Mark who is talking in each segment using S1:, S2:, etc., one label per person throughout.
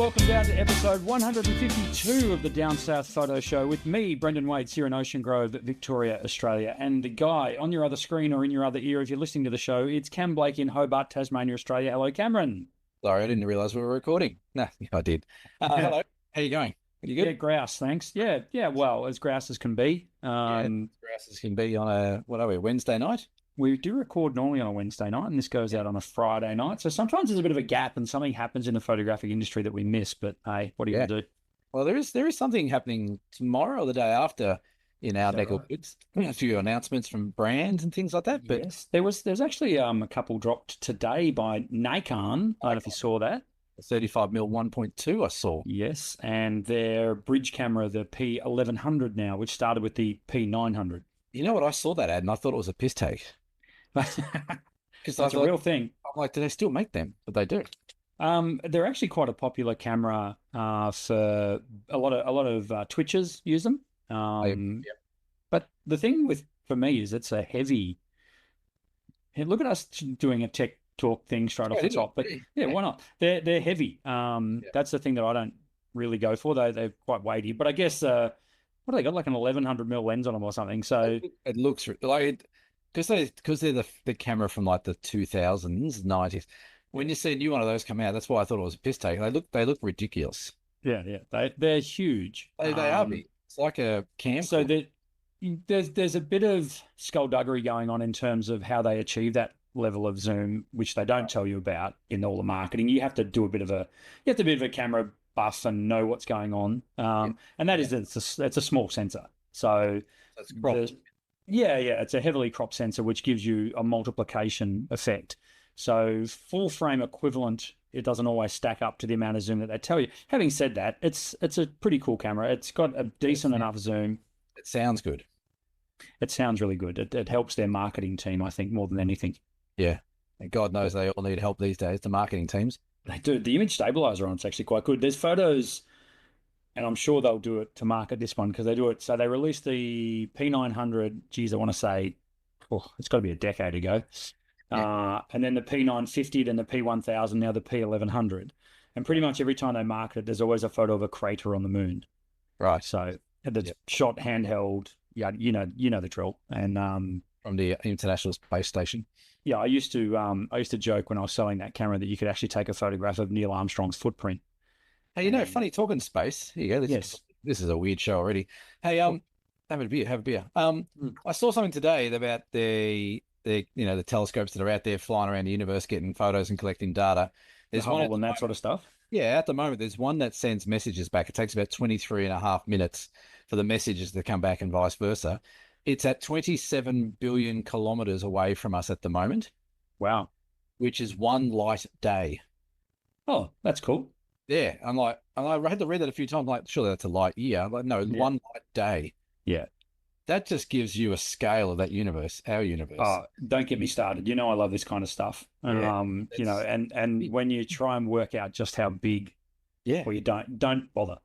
S1: welcome down to episode 152 of the Down South Photo Show with me, Brendan Wade, here in Ocean Grove, Victoria, Australia. And the guy on your other screen or in your other ear, if you're listening to the show, it's Cam Blake in Hobart, Tasmania, Australia. Hello, Cameron.
S2: Sorry, I didn't realise we were recording. No, I did. Hello. How you going? Are you good?
S1: Yeah, grouse, thanks. Yeah, well, as grouse as can be.
S2: Yeah, grasses can be on a, what are we, Wednesday night?
S1: We do record normally on a Wednesday night, and this goes out on a Friday night. So sometimes there's a bit of a gap and something happens in the photographic industry that we miss. But hey, what are you going to do?
S2: Well, there is something happening tomorrow or the day after in our neck of woods. A few announcements from brands and things like that. But
S1: yes, there's actually a couple dropped today by Nikon. I don't know if you saw that.
S2: 35mm 1.2 I saw.
S1: Yes, and their bridge camera, the P1100 now, which started with the P900.
S2: You know what? I saw that ad and I thought it was a piss take.
S1: Because
S2: That's
S1: a real thing.
S2: I'm like, do they still make them? But they do.
S1: They're actually quite a popular camera for a lot of Twitchers use them. But the thing for me is it's a heavy. Hey, look at us doing a tech talk thing straight off the top, but yeah, why not? They're heavy. That's the thing that I don't really go for. They're quite weighty. But I guess what do they got, like an 1100mm lens on them or something? So
S2: it looks like. Because they're the camera from like the 2000s, 90s. When you see a new one of those come out, that's why I thought it was a piss take. They look ridiculous.
S1: Yeah. They're huge.
S2: They are big. It's like a camcorder.
S1: So there's a bit of skullduggery going on in terms of how they achieve that level of zoom, which they don't tell you about in all the marketing. You have to be a bit of a camera buff and know what's going on. And that is it's a small sensor. So
S2: that's
S1: yeah, it's a heavily cropped sensor, which gives you a multiplication effect. So full frame equivalent, it doesn't always stack up to the amount of zoom that they tell you. Having said that, it's a pretty cool camera. It's got a decent enough zoom.
S2: It sounds good.
S1: It sounds really good. It helps their marketing team, I think, more than anything.
S2: Yeah. And God knows they all need help these days, the marketing teams.
S1: They do. The image stabilizer on it's actually quite good. There's photos, and I'm sure they'll do it to market this one because they do it. So they released the P900, geez, I want to say, it's got to be a decade ago. Yeah. And then the P950, then the P1000, now the P1100. And pretty much every time they market it, there's always a photo of a crater on the moon.
S2: Right.
S1: So that's shot handheld. Yeah, you know the drill. And
S2: from the International Space Station.
S1: Yeah, I used to joke when I was selling that camera that you could actually take a photograph of Neil Armstrong's footprint.
S2: Hey, funny talking space. Here you go. This is a weird show already. Hey, have a beer. I saw something today about the telescopes that are out there flying around the universe, getting photos and collecting data.
S1: There's one and that sort of stuff.
S2: Yeah, at the moment, there's one that sends messages back. It takes about 23.5 minutes for the messages to come back and vice versa. It's at 27 billion kilometers away from us at the moment.
S1: Wow.
S2: Which is one light day.
S1: Oh, that's cool.
S2: Yeah. I had to read that a few times. Like, surely that's a light year. Like, no, one light day.
S1: Yeah.
S2: That just gives you a scale of that universe, our universe.
S1: Oh, don't get me started. I love this kind of stuff. And when you try and work out just how big, well, you don't bother.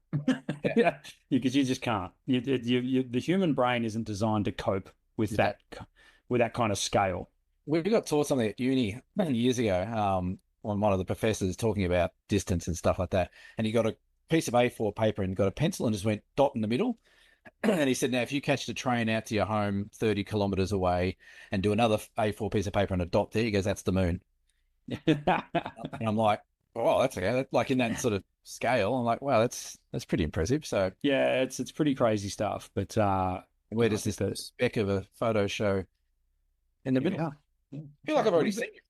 S1: Yeah, because you just can't. The human brain isn't designed to cope with that kind of scale.
S2: We got taught something at uni years ago. On one of the professors talking about distance and stuff like that, and he got a piece of A4 paper and got a pencil and just went dot in the middle. And he said, now, if you catch the train out to your home 30 kilometers away and do another A4 piece of paper and a dot there, he goes, that's the moon. And I'm like, oh, that's okay. Like in that sort of scale, I'm like, wow, that's pretty impressive. So
S1: yeah, it's pretty crazy stuff. But
S2: where does this speck of a photo show in the middle?
S1: Yeah.
S2: I feel like I've already seen it.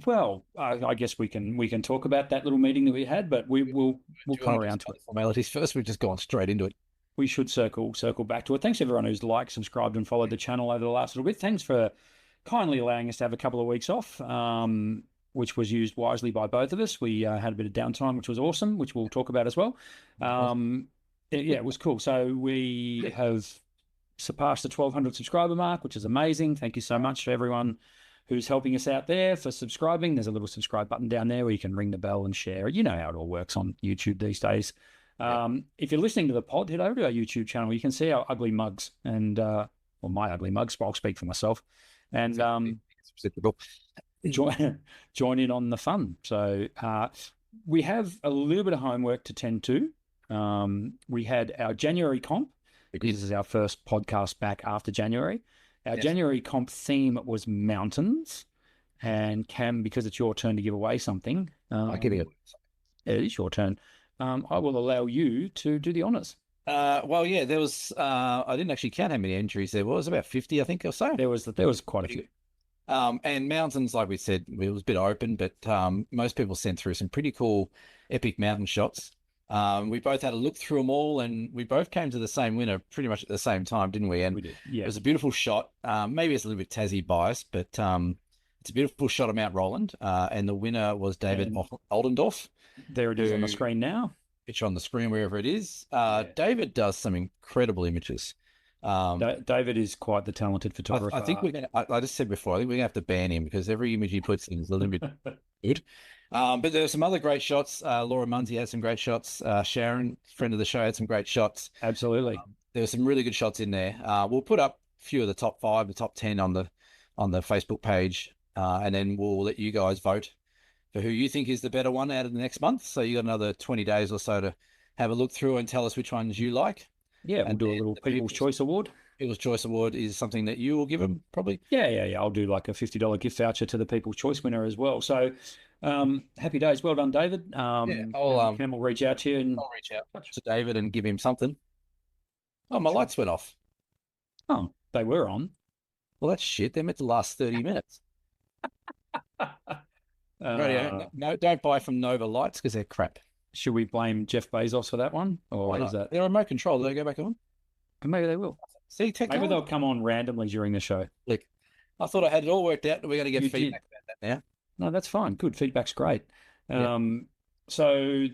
S1: Well, I guess we can talk about that little meeting that we had, but we'll come around to it.
S2: Formalities first. We've just gone straight into it.
S1: We should circle back to it. Thanks everyone who's liked, subscribed, and followed the channel over the last little bit. Thanks for kindly allowing us to have a couple of weeks off, which was used wisely by both of us. We had a bit of downtime, which was awesome, which we'll talk about as well. It was cool. So we have surpassed the 1,200 subscriber mark, which is amazing. Thank you so much to everyone who's helping us out there for subscribing. There's a little subscribe button down there where you can ring the bell and share. You know how it all works on YouTube these days. If you're listening to the pod, head over to our YouTube channel. You can see our ugly mugs and, my ugly mugs, but I'll speak for myself. And join in on the fun. So we have a little bit of homework to tend to. We had our January comp.
S2: We
S1: This
S2: did.
S1: is our first podcast back after January. Our
S2: Yes.
S1: January comp theme was mountains. And Cam, because it's your turn to give away something,
S2: I give it.
S1: it is your turn. I will allow you to do the honours.
S2: Well, yeah, there was. I didn't actually count how many entries there was. About 50, I think, or so.
S1: There was quite a few.
S2: And mountains, like we said, it was a bit open, but most people sent through some pretty cool, epic mountain shots. We both had a look through them all, and we both came to the same winner pretty much at the same time, didn't we? And
S1: We did,
S2: it
S1: yeah.
S2: was a beautiful shot. Maybe it's a little bit Tassie biased, but it's a beautiful shot of Mount Roland. And the winner was David
S1: And
S2: Oldendorf.
S1: there it is on the
S2: Who
S1: screen now.
S2: picture on the screen wherever it is.
S1: Yeah.
S2: David does some incredible images.
S1: David is quite the talented photographer.
S2: I think we're gonna. I just said before. I think we're gonna have to ban him because every image he puts in is a little bit good. But there are some other great shots. Laura Munsey had some great shots. Sharon, friend of the show, had some great shots.
S1: Absolutely.
S2: There were some really good shots in there. We'll put up a few of the top 5, the top 10 on the Facebook page, and then we'll let you guys vote for who you think is the better one out of the next month. So you got another 20 days or so to have a look through and tell us which ones you like.
S1: Yeah, we'll
S2: And
S1: do a
S2: then
S1: little
S2: the
S1: People's Choice Award.
S2: People's Choice Award is something that you will give them, probably.
S1: Yeah. I'll do like a $50 gift voucher to the People's Choice winner as well. So happy days. Well done, David.
S2: Yeah,
S1: Cam will reach out to you. And
S2: I'll reach out to David and give him something. Oh, my lights went off.
S1: oh, they were on.
S2: Well, that's shit. They're meant to last 30 minutes. Radio. No, don't buy from Nova Lights because they're crap.
S1: Should we blame Jeff Bezos for that one? Or
S2: Why
S1: is
S2: not?
S1: that?
S2: They're remote control. Do they go back on?
S1: Maybe they will.
S2: See,
S1: Maybe
S2: technology.
S1: they'll come on randomly during the show.
S2: Look, I thought I had it all worked out. We're going to get
S1: You
S2: feedback about that now.
S1: No, that's fine. Good. Feedback's great.
S2: Yeah.
S1: So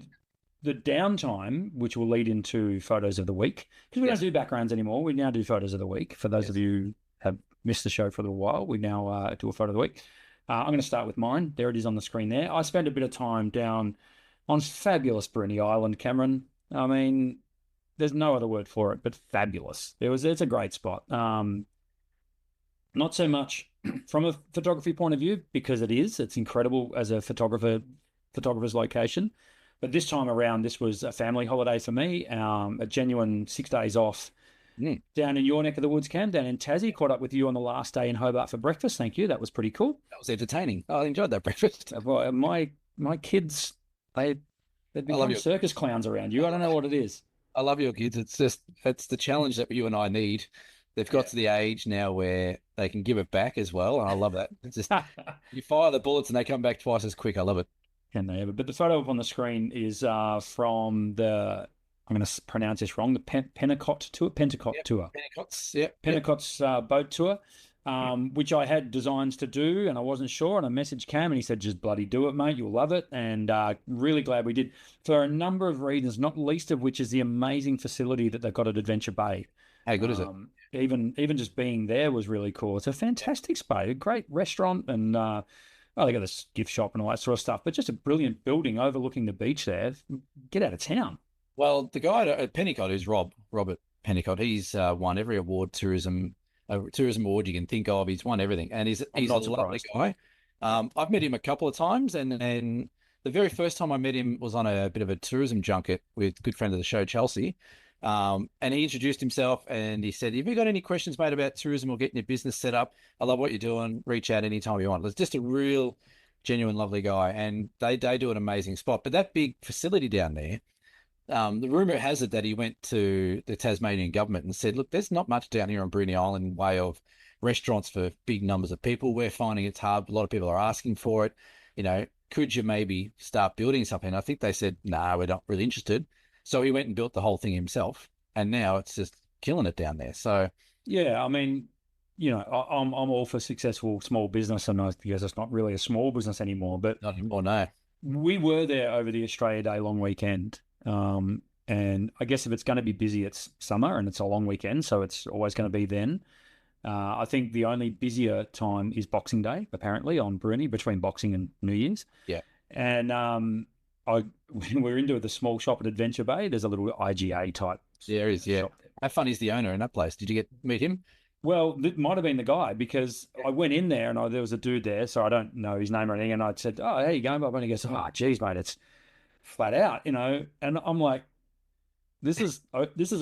S1: the downtime, which will lead into photos of the week, because we
S2: Yes.
S1: don't do backgrounds anymore. We now do photos of the week. For those
S2: Yes.
S1: of you who have missed the show for a little while, we now do a photo of the week. I'm going to start with mine. There it is on the screen there. I spent a bit of time down on fabulous Bruny Island, Cameron. I mean, there's no other word for it but fabulous. It's a great spot. Not so much from a photography point of view because it's incredible as a photographer's location. But this time around, this was a family holiday for me, a genuine 6 days off down in your neck of the woods, Cam, down in Tassie. Caught up with you on the last day in Hobart for breakfast. Thank you. That was pretty cool.
S2: That was entertaining. I enjoyed that breakfast.
S1: Well, my kids, they've become
S2: your-
S1: circus clowns around you. I don't know what it is.
S2: I love your kids. It's the challenge that you and I need. They've got to the age now where they can give it back as well. And I love that. It's just, you fire the bullets and they come back twice as quick. I love it.
S1: Can they ever? But the photo up on the screen is from the, I'm going to pronounce this wrong, the Pentecott tour.
S2: Pentecosts. Yep.
S1: Pentecott's boat tour, which I had designs to do and I wasn't sure. And I messaged Cam and he said, just bloody do it, mate. You'll love it. And really glad we did for a number of reasons, not least of which is the amazing facility that they've got at Adventure Bay.
S2: How good is it?
S1: Even just being there was really cool. It's a fantastic space, a great restaurant, and they got this gift shop and all that sort of stuff. But just a brilliant building overlooking the beach there. Get out of town.
S2: Well, the guy at Pennicott, who's Robert Pennicott, he's won every tourism award you can think of. He's won everything, and he's a lovely guy. I've met him a couple of times, and the very first time I met him was on a bit of a tourism junket with a good friend of the show, Chelsea. And he introduced himself and he said, have you got any questions, mate, about tourism or getting your business set up? I love what you're doing. Reach out anytime you want. It's just a real, genuine, lovely guy. And they do an amazing spot. But that big facility down there, the rumor has it that he went to the Tasmanian government and said, look, there's not much down here on Bruny Island in way of restaurants for big numbers of people. We're finding it's hard. A lot of people are asking for it. Could you maybe start building something? I think they said, no, we're not really interested. So he went and built the whole thing himself, and now it's just killing it down there. So
S1: yeah, I mean, I'm all for successful small business, and I guess it's not really a small business anymore. But
S2: not anymore, no.
S1: We were there over the Australia Day long weekend, and I guess if it's going to be busy, it's summer and it's a long weekend, so it's always going to be then. I think the only busier time is Boxing Day, apparently on Bruny, between Boxing and New Year's.
S2: Yeah,
S1: and we're into the small shop at Adventure Bay. There's a little IGA type.
S2: There is, yeah.
S1: Shop.
S2: How funny is the owner in that place? Did you meet him?
S1: Well, it might have been the guy because I went in there and there was a dude there, so I don't know his name or anything. And I said, "Oh, how you going, Bob?" And he goes, "Oh, geez, mate, flat out, and I'm like, this is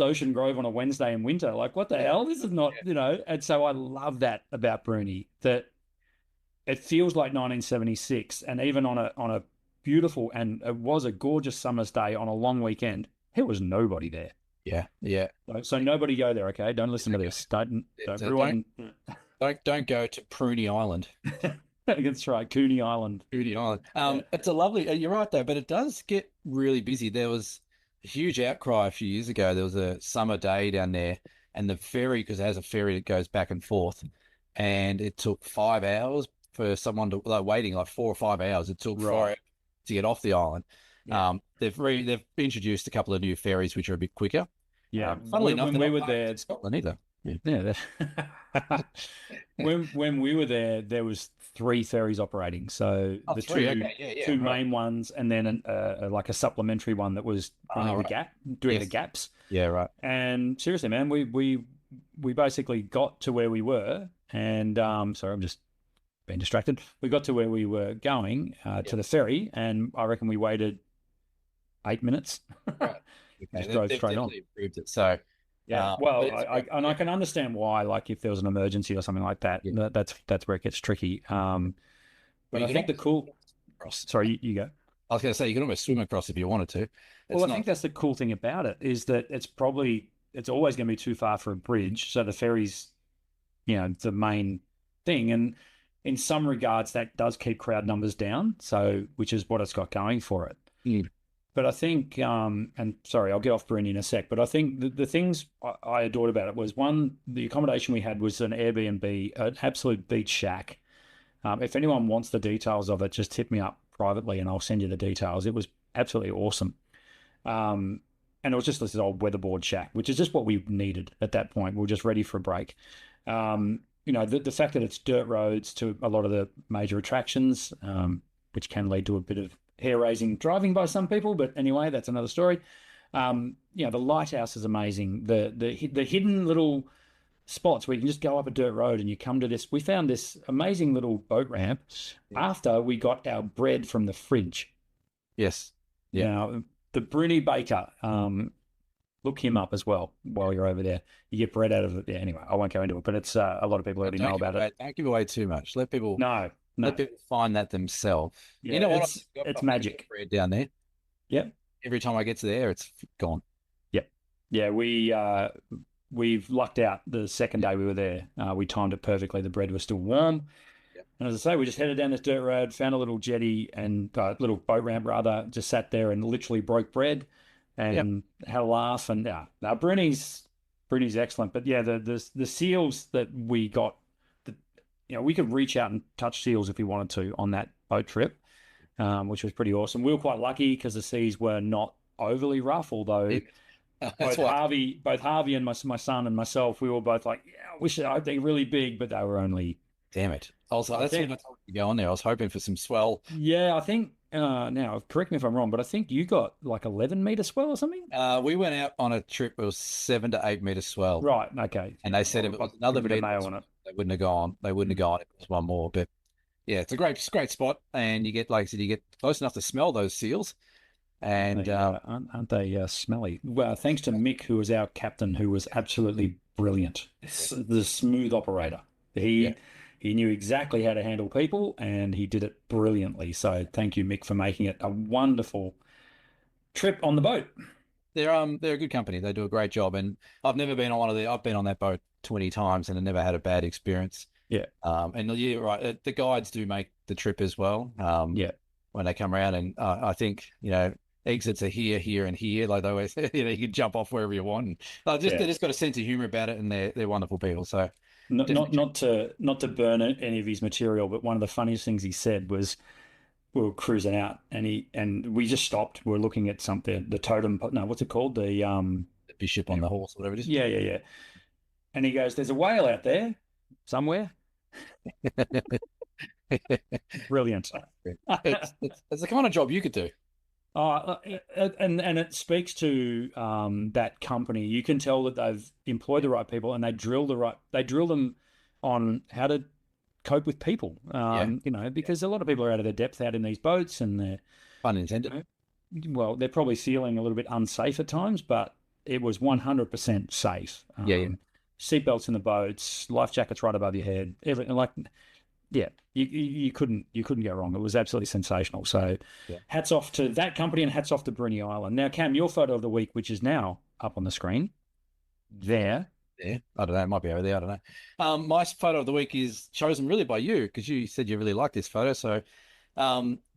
S1: Ocean Grove on a Wednesday in winter. Like, what the hell? This is not, And so I love that about Bruni, that it feels like 1976, and even on a beautiful, and it was a gorgeous summer's day on a long weekend, there was nobody there.
S2: Yeah, yeah.
S1: So nobody go there, okay? Don't listen to this. Don't
S2: So don't
S1: ruin.
S2: don't go to Pruny Island.
S1: That's right, Cooney Island.
S2: Pruny Island.
S1: Yeah.
S2: It's a lovely. You're right though, but it does get really busy. There was a huge outcry a few years ago. There was a summer day down there, and the ferry, because it has a ferry that goes back and forth, and it took 5 hours for someone to like waiting like 4 or 5 hours. It took 4 hours to get off the island.
S1: Yeah.
S2: They've introduced a couple of new ferries which are a bit quicker.
S1: Yeah.
S2: Funnily enough,
S1: when we were there,
S2: in Scotland either.
S1: yeah. When we were there was three ferries operating. So the
S2: three. Okay. Yeah,
S1: two
S2: right.
S1: main ones, and then like a supplementary one that was doing
S2: Yes.
S1: the gaps.
S2: Yeah, right.
S1: And seriously, man, we basically got to where we were, and sorry, I'm just being distracted. We got to where we were going to the ferry, and I reckon we waited 8 minutes.
S2: Right.
S1: Just
S2: Okay.
S1: drove
S2: They've
S1: straight on.
S2: definitely improved it. So,
S1: Yeah, well, I
S2: yeah,
S1: can understand why. Like, if there was an emergency or something like that,
S2: yeah.
S1: that's where it gets tricky. But
S2: Well, you
S1: I
S2: can
S1: think the
S2: almost
S1: cool.
S2: cross.
S1: Sorry, you go.
S2: I was going to say you can almost swim across if you wanted to.
S1: Well,
S2: It's
S1: I think
S2: not.
S1: that's the cool thing about it is that it's always going to be too far for a bridge. So the ferry's, the main thing, and in some regards that does keep crowd numbers down. So, which is what it's got going for it.
S2: Mm.
S1: But I think, and sorry, I'll get off Bruni in a sec, but I think the things I adored about it was, one, the accommodation we had was an Airbnb, an absolute beach shack. If anyone wants the details of it, just hit me up privately and I'll send you the details. It was absolutely awesome. And it was just this old weatherboard shack, which is just what we needed at that point. We were just ready for a break. The fact that it's dirt roads to a lot of the major attractions, which can lead to a bit of hair-raising driving by some people, but anyway, that's another story. The lighthouse is amazing. The hidden little spots where you can just go up a dirt road and you come to this. We found this amazing little boat ramp
S2: Yeah.
S1: after we got our bread from the fridge.
S2: Yes. Yeah.
S1: Now, the Bruni baker, look him up as well while you're over there. You get bread out of it. Yeah, anyway, I won't go into it, but it's a lot of people already know about it.
S2: Don't give away too much.
S1: No,
S2: Let people find that themselves.
S1: Yeah,
S2: you know what?
S1: it's magic.
S2: Bread down there.
S1: Yep.
S2: Every time I get to there, it's gone.
S1: Yep. Yeah, we've lucked out the second day we were there. We timed it perfectly. The bread was still warm.
S2: Yep.
S1: And as I say, we just headed down this dirt road, found a little jetty and little boat ramp rather, just sat there and literally broke bread and had a laugh. And now Bruni's excellent. But yeah, the seals that we got, we could reach out and touch seals if we wanted to on that boat trip, which was pretty awesome. We were quite lucky because the seas were not overly rough, although both Harvey and my son and myself, we were both like, yeah, I wish they're really big, but they were only.
S2: Damn it. Also, that's what I told you to go on there. I was hoping for some swell.
S1: Yeah, I think, now, correct me if I'm wrong, but I think you got like 11-meter swell or something?
S2: We went out on a trip, it was 7 to 8 meter swell.
S1: Right, okay.
S2: And they said if it was another meter, they wouldn't have gone. They wouldn't have gone if it was one more. But yeah, it's a great spot. And you get, like I said, you get close enough to smell those seals. And
S1: aren't they smelly? Well, thanks to Mick, who was our captain, who was absolutely brilliant. The smooth operator. He knew exactly how to handle people, and he did it brilliantly. So thank you, Mick, for making it a wonderful trip on the boat.
S2: they're a good company. They do a great job. And I've never been on I've been on that boat 20 times and I never had a bad experience.
S1: Yeah.
S2: And you're right. The guides do make the trip as well.
S1: Yeah.
S2: When they come around, and I think exits are here, here, and here. Like they always, you can jump off wherever you want. They just got a sense of humor about it, and they're wonderful people. So
S1: not to burn any of his material, but one of the funniest things he said was we were cruising out, and we just stopped. We were looking at something, the totem. No, what's it called?
S2: The bishop on the horse, whatever it is.
S1: Yeah. And he goes, "There's a whale out there somewhere." Brilliant.
S2: It's the kind of job you could do.
S1: And it speaks to that company. You can tell that they've employed the right people and they drill them on how to cope with people. Because a lot of people are out of their depth out in these boats and they're
S2: Pun intended.
S1: well, they're probably feeling a little bit unsafe at times, but it was 100% safe.
S2: Yeah, yeah,
S1: Seatbelts in the boats, life jackets right above your head, everything like, yeah, you couldn't go wrong. It was absolutely sensational. So,
S2: yeah.
S1: hats off to that company and hats off to Bruny Island. Now, Cam, your photo of the week, which is now up on the screen, there.
S2: Yeah, I don't know. It might be over there. I don't know. My photo of the week is chosen really by you because you said you really like this photo. So,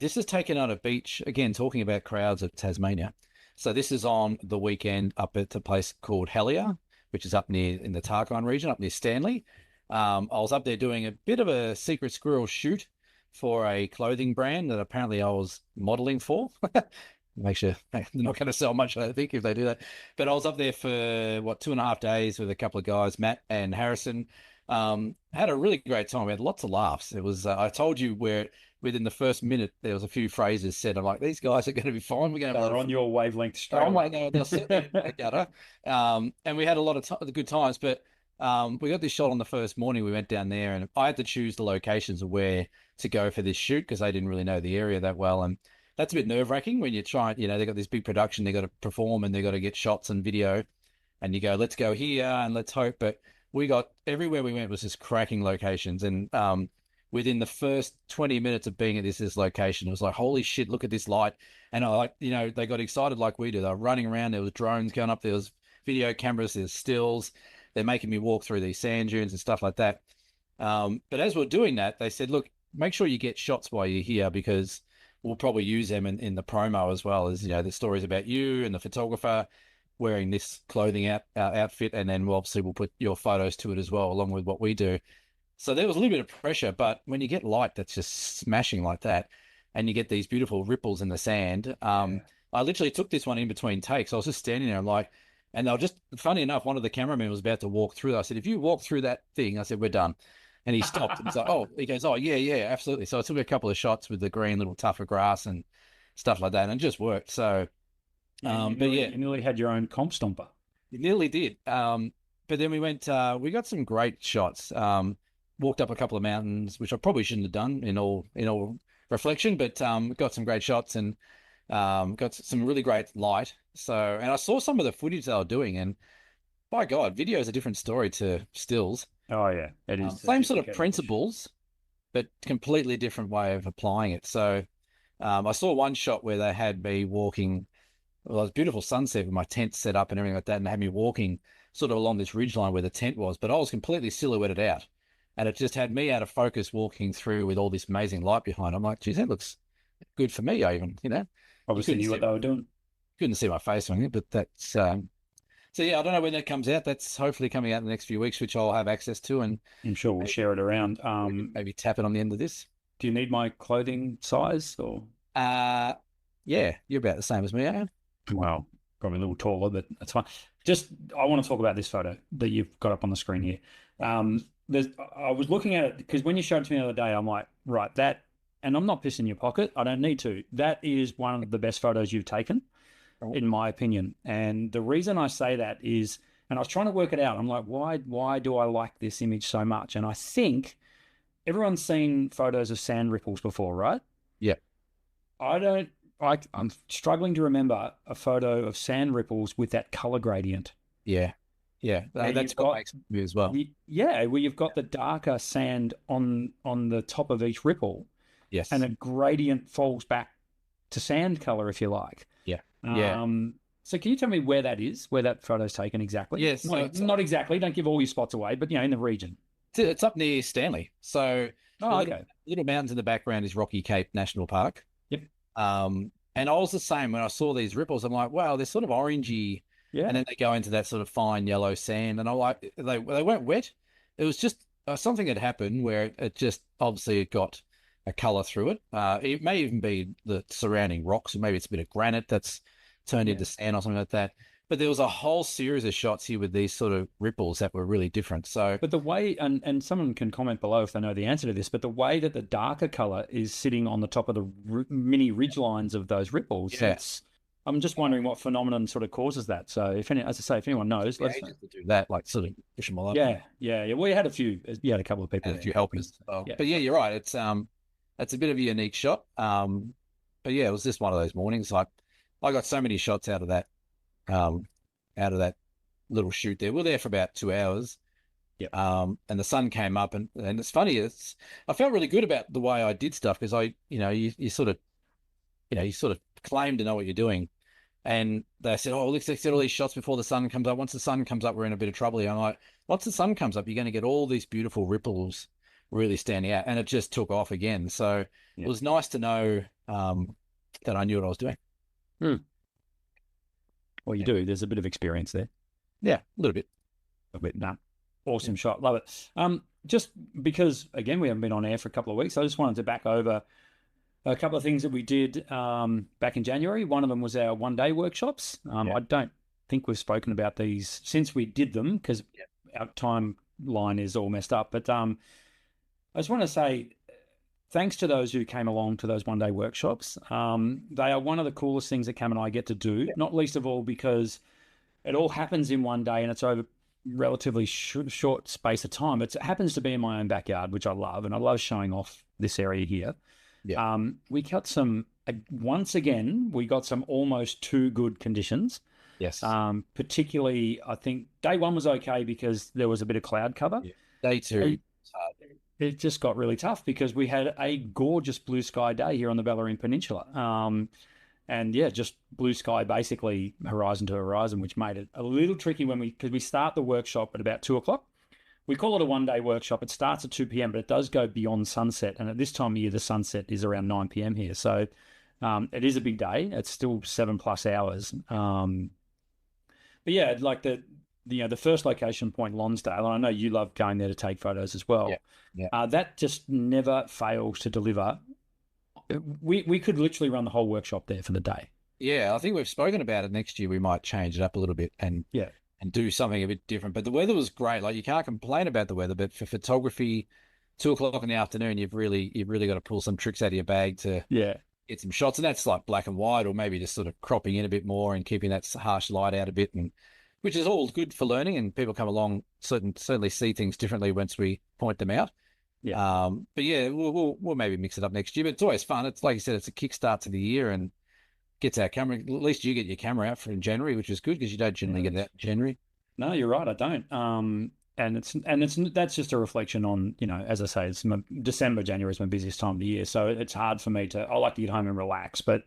S2: this is taken on a beach again, talking about crowds of Tasmania. So this is on the weekend up at a place called Hellier, which is up near in the Tarkine region, up near Stanley. I was up there doing a bit of a secret squirrel shoot for a clothing brand that apparently I was modeling for. Makes you they're not going to sell much, I think, if they do that. But I was up there for what 2.5 days with a couple of guys, Matt and Harrison. Had a really great time. We had lots of laughs. It was I told you where within the first minute there was a few phrases said. I'm like, these guys are going to be fine. We're going to have
S1: They're on your wavelength straight
S2: oh my
S1: away.
S2: god, they'll certainly together. And we had a lot of good times, but we got this shot on the first morning. We went down there, and I had to choose the locations of where to go for this shoot because they didn't really know the area that well, and that's a bit nerve wracking when you try. You know, they got this big production, they got to perform, and they got to get shots and video, and you go, let's go here and let's hope. But we got everywhere we went was just cracking locations, and within the first 20 minutes of being at this location, it was like, holy shit, look at this light. And I like, you know, they got excited like we do. They were running around. There was drones going up. There was video cameras. There's stills. They're making me walk through these sand dunes and stuff like that. But as we're doing that, they said, look, make sure you get shots while you're here because we'll probably use them in the promo as well as, you know, the stories about you and the photographer wearing this clothing outfit. And then obviously we'll put your photos to it as well, along with what we do. So there was a little bit of pressure, but when you get light that's just smashing like that, and you get these beautiful ripples in the sand, I literally took this one in between takes. I was just standing there, and they were just funny enough. One of the cameramen was about to walk through. I said, "If you walk through that thing," I said, "we're done." And he stopped. He's like, "Oh," he goes, "Oh yeah, yeah, absolutely." So I took a couple of shots with the green little tuft of grass and stuff like that, and it just worked. So, but yeah,
S1: You nearly had your own comp stomper.
S2: it nearly did. But then we went. We got some great shots. Walked up a couple of mountains, which I probably shouldn't have done in all reflection, but got some great shots and got some really great light. So, and I saw some of the footage they were doing, and by God, video is a different story to stills.
S1: Oh yeah, it is
S2: Same sort of
S1: sophisticated.
S2: principles, but completely different way of applying it. So, I saw one shot where they had me walking. Well, it was a beautiful sunset with my tent set up and everything like that, and they had me walking sort of along this ridge line where the tent was, but I was completely silhouetted out. And it just had me out of focus walking through with all this amazing light behind. I'm like, geez, that looks good for me, even, you know.
S1: Obviously knew what they were doing.
S2: Couldn't see my face or anything, but that's so yeah, I don't know when that comes out. That's hopefully coming out in the next few weeks, which I'll have access to and
S1: I'm sure we'll share it around.
S2: maybe tap it on the end of this.
S1: Do you need my clothing size or?
S2: Uh yeah, you're about the same as me, aren't you?
S1: Well, probably a little taller, but that's fine. Just, I want to talk about this photo that you've got up on the screen here. I was looking at it because when you showed it to me the other day, I'm like, right, that, and I'm not pissing your pocket. I don't need to. That is one of the best photos you've taken, in my opinion. And the reason I say that is, and I was trying to work it out. I'm like, why do I like this image so much? And I think everyone's seen photos of sand ripples before, right?
S2: Yeah.
S1: I'm struggling to remember a photo of sand ripples with that color gradient.
S2: Yeah. Yeah. That's what makes me as well.
S1: Yeah, where you've got the darker sand on the top of each ripple.
S2: Yes.
S1: And a gradient falls back to sand color, if you like.
S2: Yeah. Yeah.
S1: So can you tell me where that is, where that photo's taken exactly?
S2: Yes.
S1: Not exactly. Don't give all your spots away, but in the region.
S2: It's up near Stanley. So
S1: okay.
S2: Little mountains in the background is Rocky Cape National Park.
S1: Yep.
S2: And I was the same when I saw these ripples. I'm like, wow, they're sort of orangey.
S1: Yeah.
S2: And then they go into that sort of fine yellow sand. And I'm like, they weren't wet. It was just something had happened where it just obviously it got a color through it. It may even be the surrounding rocks, or maybe it's a bit of granite that's turned into sand or something like that. But there was a whole series of shots here with these sort of ripples that were really different. So,
S1: but the way, and someone can comment below if they know the answer to this, but the way that the darker color is sitting on the top of the mini ridge lines of those ripples, I'm just wondering what phenomenon sort of causes that. So, as I say, if anyone knows, let's
S2: do that, like sort of push them all up.
S1: Yeah. We had a couple of people,
S2: a few helpers. But yeah, you're right. It's a bit of a unique shot. But yeah, it was just one of those mornings. Like I got so many shots um, out of that little shoot there. We were there for about 2 hours.
S1: Yep.
S2: And the sun came up, and it's funny. I felt really good about the way I did stuff because you sort of, you sort of claim to know what you're doing. And they said, oh, let's get all these shots before the sun comes up. Once the sun comes up, we're in a bit of trouble here. I'm like, once the sun comes up, you're going to get all these beautiful ripples really standing out. And it just took off again. So it
S1: Yeah.
S2: was nice to know that I knew what I was doing.
S1: Hmm. Well, you
S2: Yeah.
S1: do. There's a bit of experience there.
S2: Yeah, a little bit.
S1: A bit. Nah. Awesome shot. Love it. Just because again we haven't been on air for a couple of weeks, I just wanted to back over a couple of things that we did back in January. One of them was our 1 day workshops.
S2: Yeah.
S1: I don't think we've spoken about these since we did them because our timeline is all messed up. But I just want to say thanks to those who came along to those 1 day workshops. They are one of the coolest things that Cam and I get to do, not least of all because it all happens in 1 day and it's over relatively short space of time. It happens to be in my own backyard, which I love, and I love showing off this area here.
S2: Yeah.
S1: We got some, once again, we got some almost too good conditions.
S2: Yes.
S1: Particularly, I think day one was okay because there was a bit of cloud cover.
S2: Yeah. Day two.
S1: It just got really tough because we had a gorgeous blue sky day here on the Bellarine Peninsula. And yeah, just blue sky, basically horizon to horizon, which made it a little tricky because we start the workshop at about 2 o'clock. We call it a 1 day workshop. It starts at 2 p.m., but it does go beyond sunset. And at this time of year, the sunset is around 9 p.m. here. So it is a big day. It's still 7+ hours. But yeah, like the first location point, Lonsdale, and I know you love going there to take photos as well.
S2: Yeah.
S1: That just never fails to deliver. We could literally run the whole workshop there for the day.
S2: Yeah, I think we've spoken about it. Next year we might change it up a little bit and do something a bit different. But the weather was great. Like you can't complain about the weather, but for photography, 2 o'clock in the afternoon, you've really got to pull some tricks out of your bag to get some shots. And that's like black and white, or maybe just sort of cropping in a bit more and keeping that harsh light out a bit, and which is all good for learning. And people come along certainly see things differently once we point them out.
S1: Yeah.
S2: But yeah, we'll maybe mix it up next year. But it's always fun. It's like you said, it's a kickstart to the year and gets our camera. At least you get your camera out for in January, which is good because you don't generally get it out in January.
S1: No, you're right. I don't. And that's just a reflection on, as I say, it's December, January is my busiest time of the year, so it's hard for me I like to get home and relax, but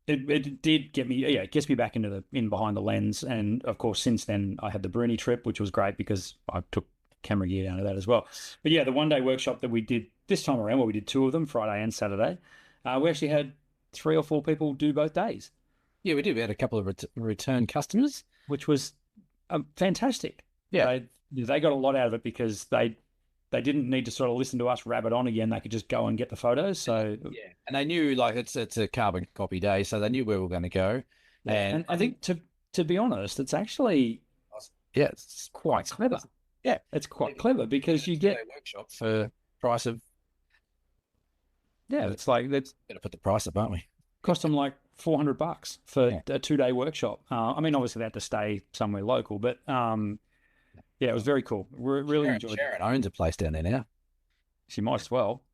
S1: it did get me, it gets me back in behind the lens, and of course since then I had the Bruni trip, which was great because I took camera gear down to that as well. But yeah, the 1 day workshop that we did this time around, where we did two of them, Friday and Saturday, we actually had 3 or 4 people do both days.
S2: Yeah, we did. We had a couple of return customers,
S1: which was fantastic.
S2: Yeah,
S1: they got a lot out of it because they didn't need to sort of listen to us rabbit on again. They could just go and get the photos. So
S2: yeah, and they knew like it's a carbon copy day, so they knew where we were going to go.
S1: Yeah. And I think to be honest, it's actually it's quite clever.
S2: Yeah,
S1: it's quite clever because you get
S2: a workshop for price of.
S1: Yeah, it's like that's
S2: better put the price up, aren't we?
S1: Cost them like $400 for a 2-day workshop. I mean, obviously they had to stay somewhere local, but it was very cool. We really enjoyed it.
S2: Sharon owns a place down there now.
S1: She might as well.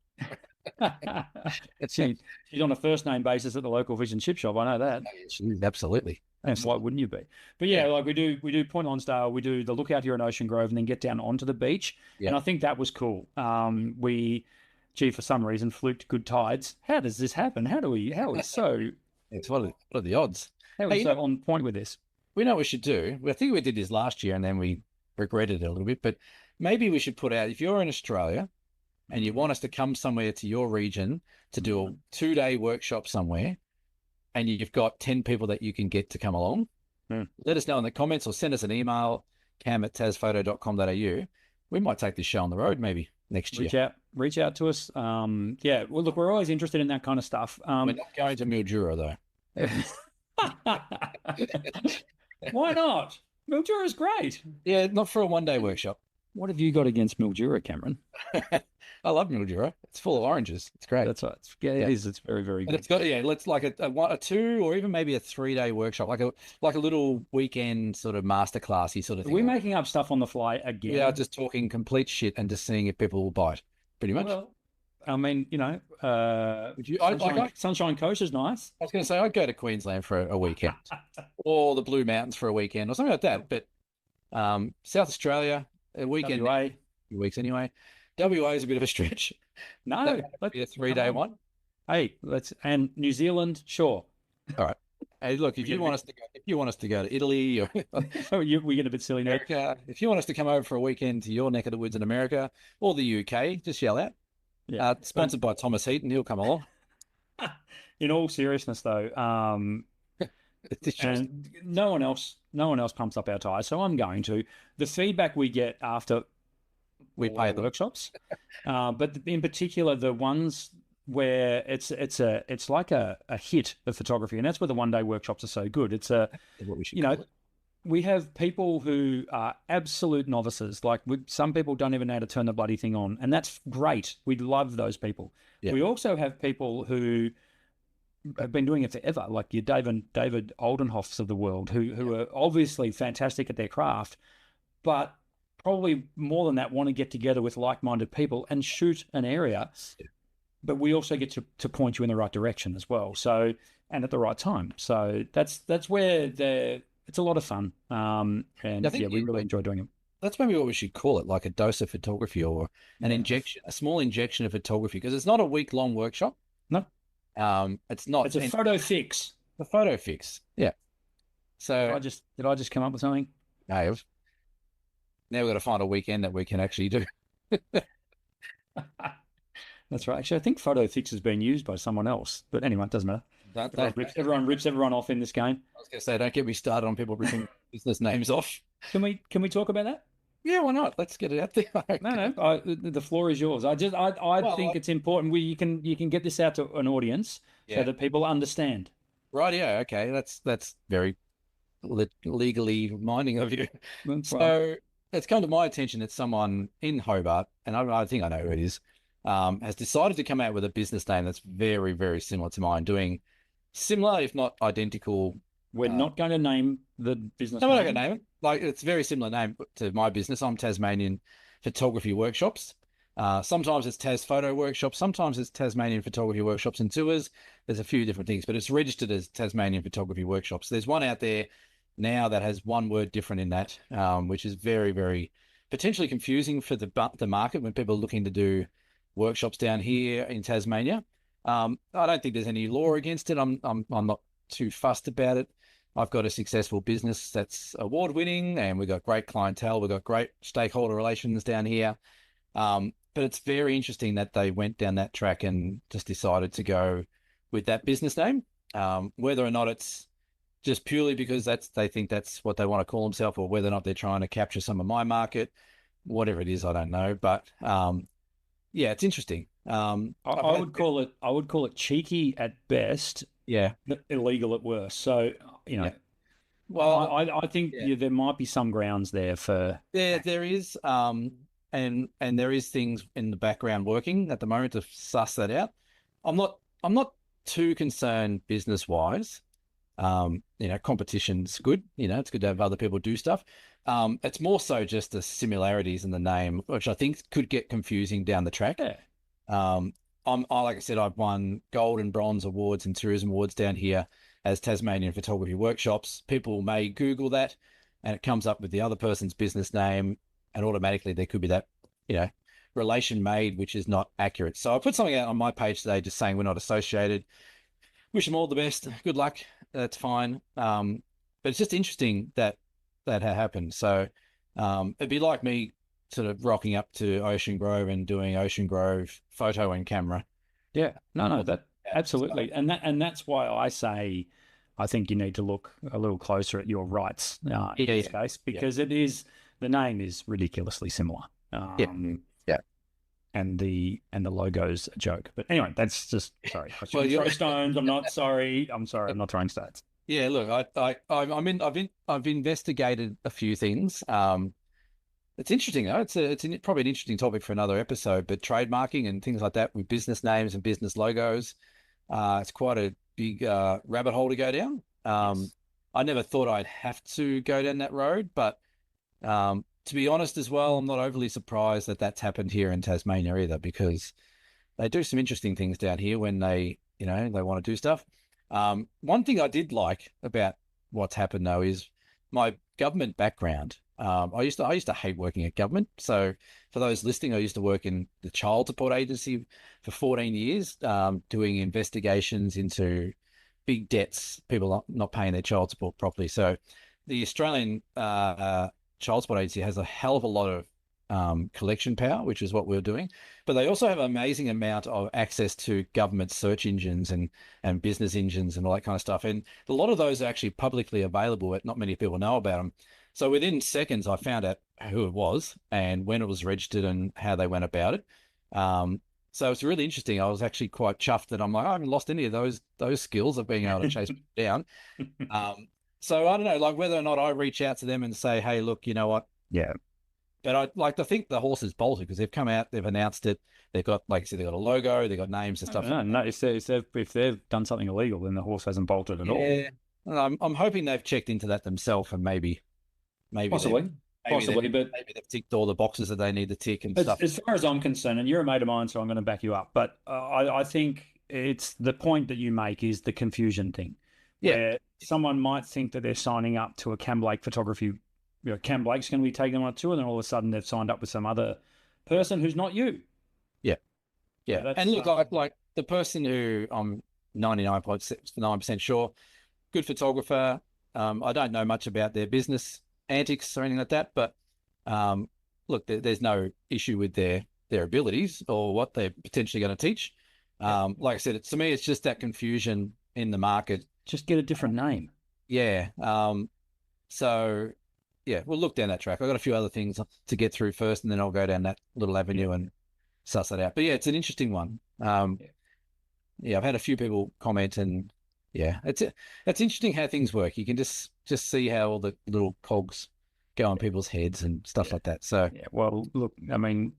S1: She's on a first name basis at the local fish and chip shop. I know that.
S2: Absolutely.
S1: And why wouldn't you be? But like we do Point Lonsdale, we do the lookout here in Ocean Grove, and then get down onto the beach. Yeah. And I think that was cool. For some reason, fluked good tides. How does this happen? How are we so...
S2: What are the odds?
S1: How are we so on point with this?
S2: We know what we should do. I think we did this last year and then we regretted it a little bit, but maybe we should put out, if you're in Australia and you want us to come somewhere to your region to do a 2-day workshop somewhere, and you've got 10 people that you can get to come along, let us know in the comments or send us an email, cam@tasphoto.com.au. We might take this show on the road maybe next year.
S1: Reach out to us. Well, look, we're always interested in that kind of stuff.
S2: We're not going to Mildura, though.
S1: Why not? Mildura is great.
S2: Yeah, not for a 1-day workshop.
S1: What have you got against Mildura, Cameron?
S2: I love Mildura. It's full of oranges. It's great.
S1: That's right. It is. It's very, very good.
S2: And it's got let's like a 2 or even maybe a 3-day workshop, like a little weekend sort of masterclassy sort of thing.
S1: Are we making up stuff on the fly again?
S2: Yeah, just talking complete shit and just seeing if people will bite. Pretty much.
S1: Well, I mean,
S2: Would you?
S1: Sunshine Coast is nice.
S2: I was going to say I'd go to Queensland for a weekend, or the Blue Mountains for a weekend, or something like that. But South Australia, a weekend,
S1: WA.
S2: 2 weeks anyway. WA is a bit of a stretch.
S1: No,
S2: That might be a 3-day one.
S1: Hey, and New Zealand, sure.
S2: All right. Hey, look, if you want us to go to Italy or
S1: Oh, we get a bit silly now.
S2: America, if you want us to come over for a weekend to your neck of the woods in America or the UK, just yell out.
S1: Yeah.
S2: Sponsored by Thomas Heaton, he'll come along.
S1: In all seriousness, though, and no one else pumps up our tires, so I'm going to. The feedback we get after
S2: We
S1: all
S2: pay
S1: our
S2: the
S1: workshops, but in particular the ones where it's like a hit of photography, and that's where the 1 day workshops are so good. It's
S2: what we should
S1: you know
S2: call it.
S1: we have people who are absolute novices. Like some people don't even know how to turn the bloody thing on, and that's great. We love those people.
S2: Yeah.
S1: We also have people who have been doing it forever, like your David Oldenhoffs of the world, who are obviously fantastic at their craft, but probably more than that want to get together with like-minded people and shoot an area.
S2: Yeah.
S1: But we also get to point you in the right direction as well. So, and at the right time. So that's where it's a lot of fun. And
S2: I think
S1: we really enjoy doing it.
S2: That's maybe what we should call it, like a dose of photography or an injection, a small injection of photography, because it's not a week-long workshop.
S1: No.
S2: It's not.
S1: It's a photo fix.
S2: The photo fix. Yeah. So
S1: did I just come up with something?
S2: No. Now we've got to find a weekend that we can actually do.
S1: That's right. Actually, I think photo fix has been used by someone else. But anyway, it doesn't matter. Everyone rips everyone off in this game.
S2: I was going to say, don't get me started on people ripping business names off.
S1: Can we talk about that?
S2: Yeah, why not? Let's get it out there.
S1: No. The floor is yours. I think it's important. You can get this out to an audience so that people understand.
S2: Right. Yeah. Okay. That's very legally minding of you. So
S1: Right.
S2: it's come to my attention that someone in Hobart, and I think I know who it is, has decided to come out with a business name that's very, very similar to mine, doing similar, if not identical.
S1: We're not going to name the business.
S2: No, we're not going to name it. Like, it's a very similar name to my business. I'm Tasmanian Photography Workshops. Sometimes it's Tas Photo Workshops. Sometimes it's Tasmanian Photography Workshops and Tours. There's a few different things, but it's registered as Tasmanian Photography Workshops. There's one out there now that has one word different in that, which is very, very potentially confusing for the market when people are looking to do workshops down here in Tasmania. I don't think there's any law against it. I'm not too fussed about it. I've got a successful business that's award-winning, and we've got great clientele. We've got great stakeholder relations down here. But it's very interesting that they went down that track and just decided to go with that business name. Whether or not it's just purely because they think that's what they want to call themselves, or whether or not they're trying to capture some of my market, whatever it is, I don't know. But yeah, it's interesting.
S1: I would call it cheeky at best.
S2: Yeah,
S1: illegal at worst. So
S2: Yeah. Well,
S1: I think there might be some grounds there for
S2: there is, and there is things in the background working at the moment to suss that out. I'm not too concerned business wise. Competition's good. It's good to have other people do stuff. It's more so just the similarities in the name, which I think could get confusing down the track.
S1: Yeah.
S2: Like I said, I've won gold and bronze awards and tourism awards down here as Tasmanian Photography Workshops. People may Google that and it comes up with the other person's business name, and automatically there could be that, relation made, which is not accurate. So I put something out on my page today just saying we're not associated. Wish them all the best. Good luck. That's fine. But it's just interesting that happened. So it'd be like me sort of rocking up to Ocean Grove and doing Ocean Grove photo and camera.
S1: Yeah, no, that absolutely, and that's why I say I think you need to look a little closer at your rights in this case, because the name is ridiculously similar. And the logo's a joke. But anyway, that's just sorry. I shouldn't throw stones. I'm not sorry. I'm sorry. I'm not throwing stones.
S2: Yeah, look, I've investigated a few things. It's interesting though. It's probably an interesting topic for another episode. But trademarking and things like that with business names and business logos, it's quite a big rabbit hole to go down.
S1: Yes.
S2: I never thought I'd have to go down that road, but to be honest as well, I'm not overly surprised that that's happened here in Tasmania either, because they do some interesting things down here when they want to do stuff. One thing I did like about what's happened though is my government background. I used to hate working at government. So for those listening, I used to work in the Child Support Agency for 14 years, doing investigations into big debts, people not paying their child support properly. So the Australian Child Support Agency has a hell of a lot of collection power, which is what we're doing. But they also have an amazing amount of access to government search engines and business engines and all that kind of stuff. And a lot of those are actually publicly available, but not many people know about them. So within seconds, I found out who it was and when it was registered and how they went about it. So it's really interesting. I was actually quite chuffed that I'm like, I haven't lost any of those skills of being able to chase people down. So I don't know, like whether or not I reach out to them and say, hey, look, you know what?
S1: Yeah.
S2: But I like to think the horse is bolted because they've come out, they've announced it. They've got, like I said, they've got a logo, they've got names and stuff.
S1: No, if they've done something illegal, then the horse hasn't bolted at all.
S2: Yeah. I'm hoping they've checked into that themselves and maybe
S1: Possibly, but
S2: maybe they've ticked all the boxes that they need to tick and stuff.
S1: As far as I'm concerned, and you're a mate of mine, so I'm going to back you up. But I think it's the point that you make is the confusion thing.
S2: Yeah.
S1: Where someone might think that they're signing up to a Cam Blake photography. Cam Blake's going to be taking them on a tour, and then all of a sudden they've signed up with some other person who's not you.
S2: Yeah. Yeah. And look, like the person who I'm 99.9% sure, good photographer. I don't know much about their business antics or anything like that, but look, there's no issue with their abilities or what they're potentially going to teach. Like I said, to me, it's just that confusion in the market.
S1: Just get a different name.
S2: Yeah. So yeah, we'll look down that track. I've got a few other things to get through first, and then I'll go down that little avenue and suss that out. But yeah, it's an interesting one. Yeah, I've had a few people comment, and yeah, it's interesting how things work. You can just see how all the little cogs go on people's heads and stuff like that. So
S1: yeah, well, look, I mean,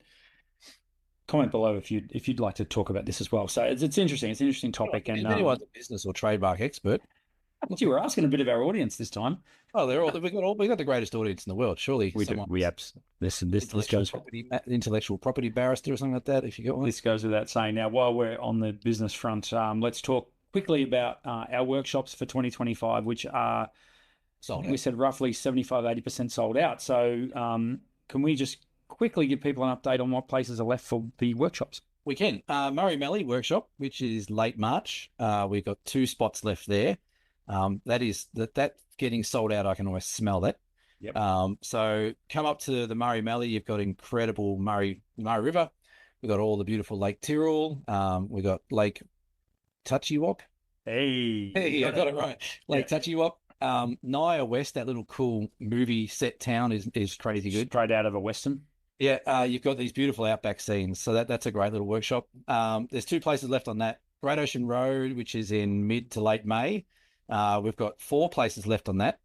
S1: comment below if you'd like to talk about this as well. So it's interesting. It's an interesting topic. And
S2: if anyone's a business or trademark expert,
S1: you were asking a bit of our audience this time.
S2: Oh, we've got the greatest audience in the world. Surely
S1: we do. This goes
S2: intellectual property barrister or something like that. If you got one,
S1: this goes without saying. Now, while we're on the business front, let's talk quickly about our workshops for 2025, which are sold out. We said roughly 75-80% sold out. So, can we just quickly give people an update on what places are left for the workshops?
S2: We can. Murray Mallee workshop, which is late March. We've got 2 spots left there. That's getting sold out. I can almost smell that.
S1: Yep.
S2: So come up to the Murray Mallee. You've got incredible Murray River. We've got all the beautiful Lake Tyrrell. We've got Lake Touchywock.
S1: Hey,
S2: I got it right. Lake Touchywock. Naya West, that little cool movie set town is crazy good.
S1: Straight out of a Western.
S2: Yeah, you've got these beautiful outback scenes. So that's a great little workshop. There's 2 places left on that. Great Ocean Road, which is in mid to late May. We've got 4 places left on that.